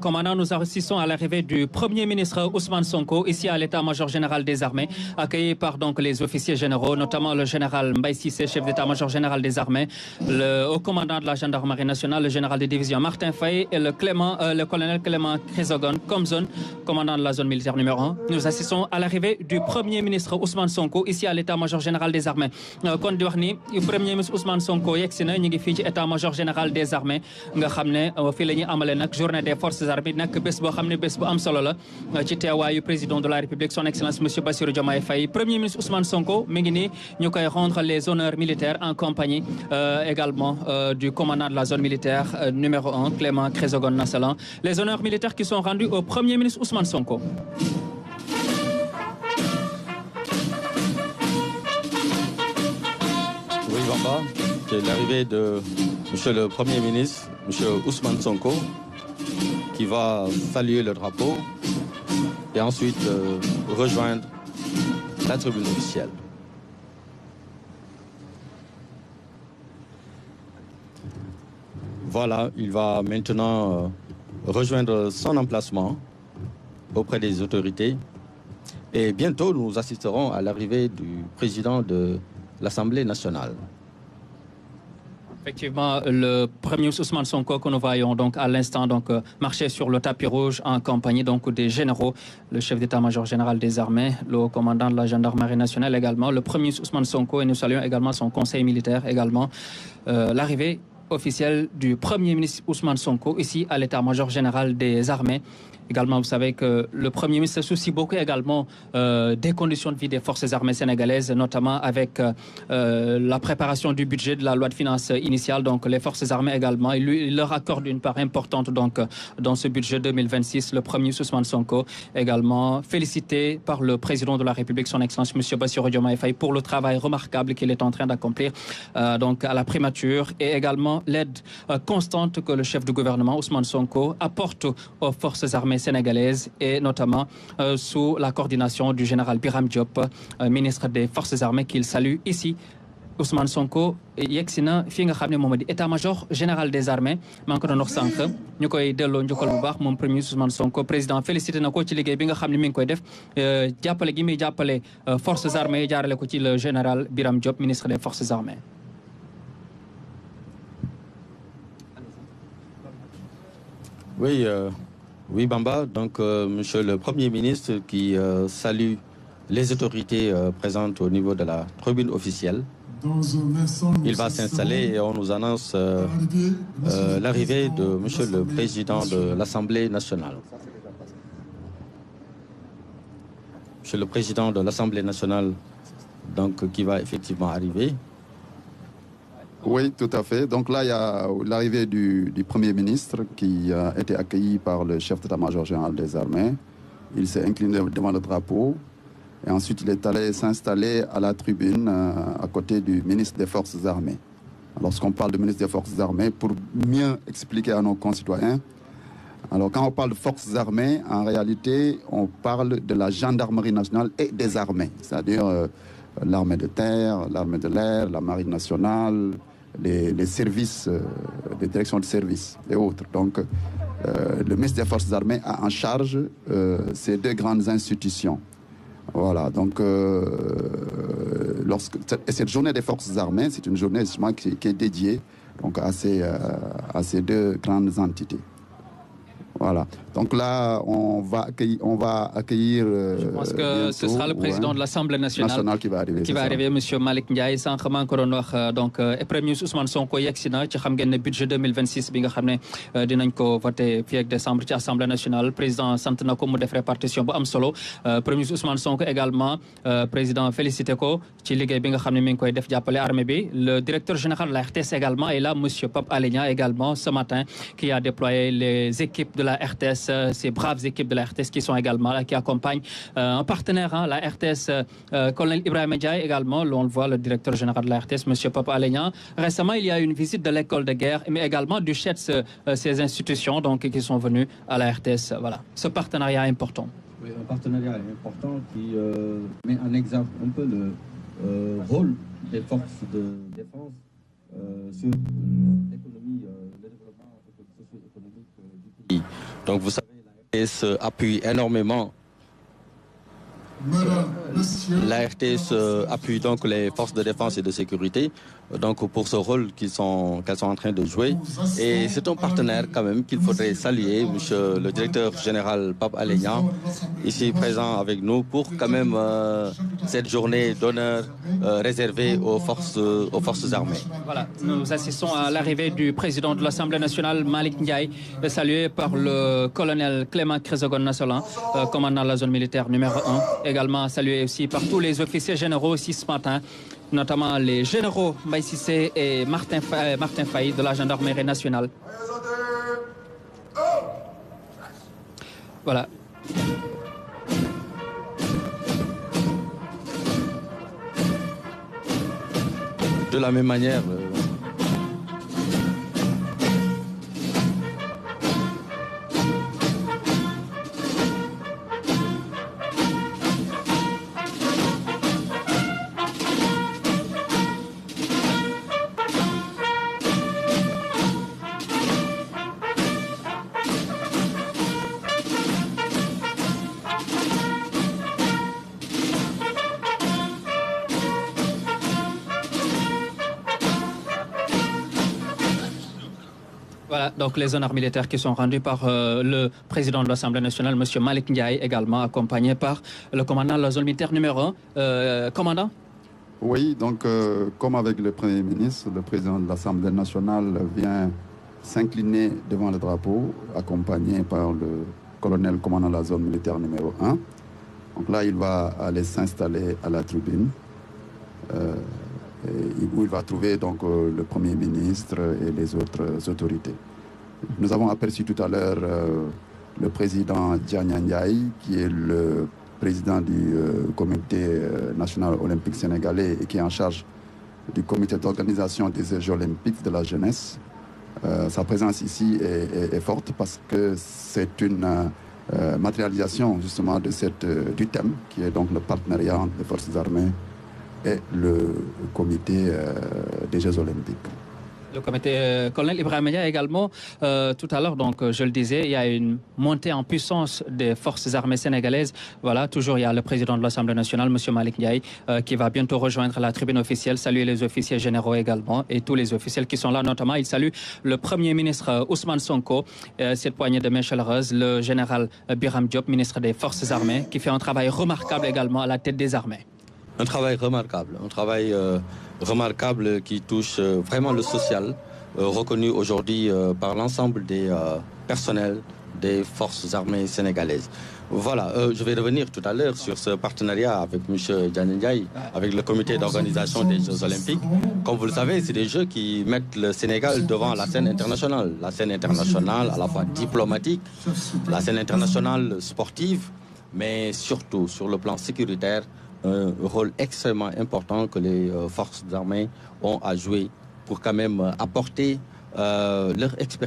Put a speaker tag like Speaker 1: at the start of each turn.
Speaker 1: Commandant, nous assistons à l'arrivée du Premier ministre Ousmane Sonko ici à l'état-major général des armées, accueilli par donc les officiers généraux, notamment le général Mbaye Cissé, chef d'état-major général des armées, le haut commandant de la gendarmerie nationale, le général de division Martin Faye et le colonel Clément Chrysogon, comme zone, commandant de la zone militaire numéro 1. Nous assistons à l'arrivée du Premier ministre Ousmane Sonko ici à l'état-major général des armées. Kon di wax ni Premier ministre Ousmane Sonko yegsi na ñu ngi fii ci état-major général des armées nga xam ne fii la ñuy amale nag journée des forces armées nak bés boo xam ne bés bu am solo la ci teewaayu président de la République son excellence monsieur Bassirou Diomaye Faye premier ministre Ousmane Sonko mi ngi nii ñu koy rendre les honneurs militaires en compagnie également du commandant de la zone militaire numéro 1 Clément Chrysogon Nassalan. Les honneurs militaires qui sont rendus au premier ministre Ousmane Sonko.
Speaker 2: Oui, Bamba, c'est l'arrivée de monsieur le Premier ministre, monsieur Ousmane Sonko, qui va saluer le drapeau et ensuite rejoindre la tribune officielle. Voilà, il va maintenant rejoindre son emplacement auprès des autorités et bientôt nous assisterons à l'arrivée du président de l'Assemblée nationale.
Speaker 1: Effectivement, le premier ministre Ousmane Sonko que nous voyons donc à l'instant marcher sur le tapis rouge en compagnie donc des généraux, le chef d'état-major général des armées, le haut commandant de la gendarmerie nationale également, le premier ministre Ousmane Sonko et nous saluons également son conseil militaire également. L'arrivée officielle du premier ministre Ousmane Sonko ici à l'état-major général des armées. Également, vous savez que le Premier ministre se soucie beaucoup également des conditions de vie des forces armées sénégalaises, notamment avec la préparation du budget de la loi de finances initiale. Donc, les forces armées également, il leur accorde une part importante donc dans ce budget 2026. Le Premier ministre Ousmane Sonko également félicité par le président de la République, son excellence M. Bassirou Diomaye Faye, pour le travail remarquable qu'il est en train d'accomplir donc à la primature et également l'aide constante que le chef du gouvernement Ousmane Sonko apporte aux forces armées sénégalaise et notamment sous la coordination du général Biram Diop, ministre des Forces armées qu'il salue ici. Ousmane Sonko yegsi na fi nga xam ne moom di état-major général des armées maa ngi ko doon wax sànq ñu koy delloo njukkal bu baax moom premier ministre Ousmane Sonko président félicité na ko ci liggéey bi nga xam ne mi ngi koy def jàppale gi muy jàppale forces armées yi jaarale ko ci le général Biram Diop ministre des Forces armées.
Speaker 2: Oui, Bamba, donc monsieur le Premier ministre qui salue les autorités présentes au niveau de la tribune officielle. Il va s'installer et on nous annonce l'arrivée de monsieur le Président de l'Assemblée nationale. Monsieur le Président de l'Assemblée nationale donc, qui va effectivement arriver.
Speaker 3: Oui, tout à fait. Donc là, il y a l'arrivée du Premier ministre qui a été accueilli par le chef d'état-major général des armées. Il s'est incliné devant le drapeau et ensuite il est allé s'installer à la tribune à côté du ministre des Forces armées. Lorsqu'on parle du ministre des Forces armées, pour mieux expliquer à nos concitoyens, alors quand on parle de Forces armées, en réalité, on parle de la gendarmerie nationale et des armées, c'est-à-dire l'armée de terre, l'armée de l'air, la marine nationale, les services, les directions de services et autres. Donc, le ministre des Forces armées a en charge ces deux grandes institutions. Voilà, donc, cette journée des Forces armées, c'est une journée justement qui est dédiée donc, à ces deux grandes entités. Voilà. Donc là, on va accueillir
Speaker 1: je pense que bientôt, ce sera le président de l'Assemblée nationale
Speaker 3: qui va arriver.
Speaker 1: monsieur Malick Ndiaye sànq maa ngi ko doon wax donc premier ministre Ousmane Sonko yegsi na ci xam ngeen ne budget 2026 bi nga xam ne dinañ ko voté fii ak décembre ci Assemblée nationale président sant na ko mu def répartition bu am solo premier ministre Ousmane Sonko également président félicité ko ci liggéey bi nga xam ne mi ngi koy def jàppale armée bi le directeur général de la RTS également est là monsieur Pape Alé Niang également ce matin qui a déployé les équipes de la RTS ces braves équipes de la RTS qui sont également là, qui accompagnent un partenaire, la RTS, colonel Ibrahim Ndiaye également, on le voit, le directeur général de la RTS, M. Papa Alé Niang. Récemment, il y a eu une visite de l'école de guerre, mais également du chef de ces institutions donc, qui sont venues à la RTS. Voilà, ce partenariat est important.
Speaker 2: Oui, un partenariat important qui met en exemple un peu le rôle des forces de défense sur l'économie, le développement socio-économique du pays. Donc vous savez, la RTS appuie énormément. La RTS appuie donc les forces de défense et de sécurité donc pour ce rôle qu'elles sont en train de jouer. Et c'est un partenaire quand même qu'il faudrait saluer, monsieur le directeur général Pape Alé Niang, ici présent avec nous pour quand même cette journée d'honneur réservée aux forces armées.
Speaker 1: Voilà, nous assistons à l'arrivée du président de l'Assemblée nationale, Malick Ndiaye, salué par le colonel Clément Chrysogonos Nassolan, commandant de la zone militaire numéro 1, également salué aussi par tous les officiers généraux ici ce matin, notamment les généraux Mbaye Cissé et Martin Faye de la gendarmerie nationale. Voilà.
Speaker 2: De la même manière,
Speaker 1: Voilà, donc les honneurs militaires qui sont rendus par le président de l'Assemblée nationale, M. Malick Ndiaye, également accompagné par le commandant de la zone militaire numéro 1. Commandant?
Speaker 3: Oui, donc comme avec le Premier ministre, le président de l'Assemblée nationale vient s'incliner devant le drapeau, accompagné par le colonel commandant de la zone militaire numéro 1. Donc là, il va aller s'installer à la tribune, où il va trouver donc le Premier ministre et les autres autorités. Nous avons aperçu tout à l'heure le président Dianya Ndiaye, qui est le président du comité national olympique sénégalais et qui est en charge du comité d'organisation des Jeux olympiques de la jeunesse. Sa présence ici est forte parce que c'est une matérialisation justement de du thème qui est donc le partenariat entre les forces armées et le comité des Jeux olympiques.
Speaker 1: Le comité colonel Ibrahima Dia également, tout à l'heure, donc je le disais, il y a une montée en puissance des forces armées sénégalaises. Voilà, toujours il y a le président de l'Assemblée nationale, M. Malick Ndiaye, qui va bientôt rejoindre la tribune officielle, saluer les officiers généraux également et tous les officiels qui sont là, notamment. Il salue le Premier ministre Ousmane Sonko, cette poignée de main chaleureuse, le général Biram Diop, ministre des Forces armées, qui fait un travail remarquable également à la tête des armées.
Speaker 2: Un travail remarquable qui touche vraiment le social, reconnu aujourd'hui par l'ensemble des personnels des forces armées sénégalaises. Voilà, je vais revenir tout à l'heure sur ce partenariat avec M. Dianya Ndiaye, avec le comité d'organisation des Jeux olympiques. Comme vous le savez, c'est des Jeux qui mettent le Sénégal devant la scène internationale. La scène internationale à la fois diplomatique, la scène internationale sportive, mais surtout sur le plan sécuritaire, un rôle extrêmement important que les forces armées ont à jouer pour quand même apporter leur expertise